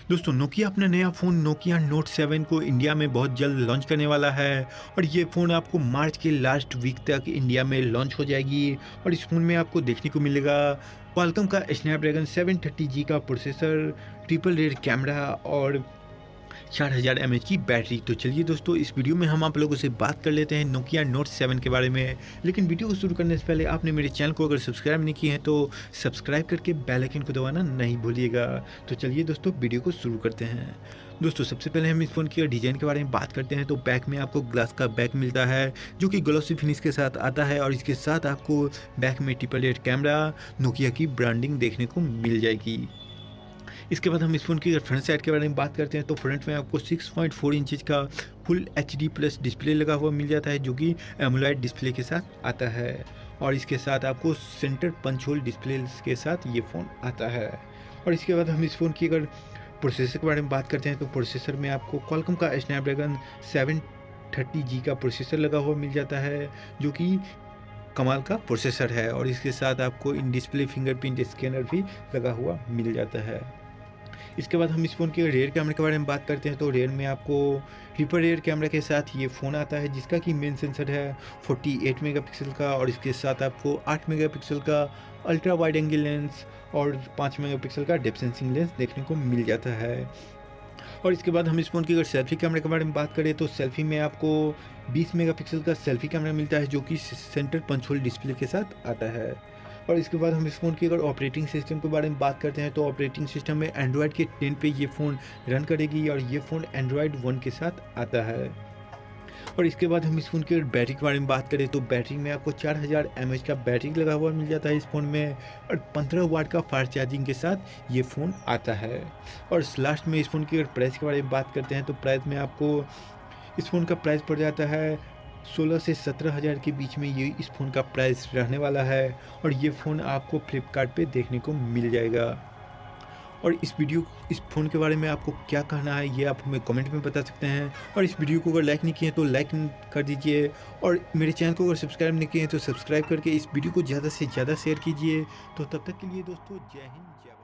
दोस्तों नोकिया अपना नया फ़ोन नोकिया नोट 7 को इंडिया में बहुत जल्द लॉन्च करने वाला है और ये फ़ोन आपको मार्च के लास्ट वीक तक इंडिया में लॉन्च हो जाएगी और इस फ़ोन में आपको देखने को मिलेगा क्वालकॉम का स्नैपड्रैगन 730G का प्रोसेसर, ट्रिपल रेयर कैमरा और 4000 mAh की बैटरी। तो चलिए दोस्तों इस वीडियो में हम आप लोगों से बात कर लेते हैं नोकिया नोट 7 के बारे में। लेकिन वीडियो को शुरू करने से पहले आपने मेरे चैनल को अगर सब्सक्राइब नहीं किए हैं तो सब्सक्राइब करके बेल आइकन को दबाना नहीं भूलिएगा। तो चलिए दोस्तों वीडियो को शुरू करते हैं। दोस्तों सबसे पहले हम इस फ़ोन की डिज़ाइन के बारे में बात करते हैं तो बैक में आपको ग्लास का बैक मिलता है जो कि ग्लॉसी फिनिश के साथ आता है और इसके साथ आपको बैक में ट्रिपल रेयर कैमरा, नोकिया की ब्रांडिंग देखने को मिल जाएगी। इसके बाद हम इस फ़ोन की अगर फ्रंट साइड के बारे में बात करते हैं तो फ्रंट में आपको 6.4 इंचज़ का फुल HD प्लस डिस्प्ले लगा हुआ मिल जाता है जो कि एमोलेड डिस्प्ले के साथ आता है और इसके साथ आपको सेंटर पंच होल डिस्प्ले के साथ ये फ़ोन आता है। और इसके बाद हम इस फ़ोन की अगर प्रोसेसर के बारे में बात करते हैं तो प्रोसेसर में आपको क्वालकॉम का स्नैपड्रैगन 730G का प्रोसेसर लगा हुआ मिल जाता है जो कि कमाल का प्रोसेसर है और इसके साथ आपको इन डिस्प्ले फिंगरप्रिंट स्कैनर भी लगा हुआ मिल जाता है। इसके बाद हम इस फ़ोन के रेयर कैमरे के बारे में बात करते हैं तो रेयर में आपको ट्रिपल रेयर कैमरा के साथ ये फ़ोन आता है जिसका कि मेन सेंसर है 48 मेगापिक्सल का और इसके साथ आपको 8 मेगापिक्सल का अल्ट्रा वाइड एंगल लेंस और 5 मेगापिक्सल का डेप्थ सेंसिंग लेंस देखने को मिल जाता है। और इसके बाद हम इस फ़ोन की अगर सेल्फी कैमरे के बारे में बात करें तो सेल्फी में आपको 20 मेगापिक्सल का सेल्फी कैमरा मिलता है जो कि सेंटर पंच होल डिस्प्ले के साथ आता है। और इसके बाद हम इस फ़ोन की अगर ऑपरेटिंग सिस्टम के बारे में बात करते हैं तो ऑपरेटिंग सिस्टम में एंड्रॉयड के 10 पे ये फ़ोन रन करेगी और ये फ़ोन एंड्रॉयड 1 के साथ आता है। और इसके बाद हम इस फ़ोन की अगर बैटरी के बारे में बात करें तो बैटरी में आपको 4000 mAh का बैटरी लगा हुआ मिल जाता है इस फ़ोन में और 15 वाट का फास्ट चार्जिंग के साथ ये फ़ोन आता है। और लास्ट में इस फ़ोन की अगर प्राइस के बारे में बात करते हैं तो प्राइस में आपको इस फ़ोन का प्राइस पड़ जाता है 16 से 17 हज़ार के बीच में ये इस फ़ोन का प्राइस रहने वाला है और ये फ़ोन आपको फ्लिपकार्ट पे देखने को मिल जाएगा। और इस फ़ोन के बारे में आपको क्या कहना है ये आप हमें कमेंट में बता सकते हैं और इस वीडियो को अगर लाइक नहीं किए तो लाइक कर दीजिए और मेरे चैनल को अगर सब्सक्राइब नहीं किए तो सब्सक्राइब करके इस वीडियो को ज़्यादा से ज़्यादा शेयर कीजिए। तो तब तक के लिए दोस्तों जय हिंद जय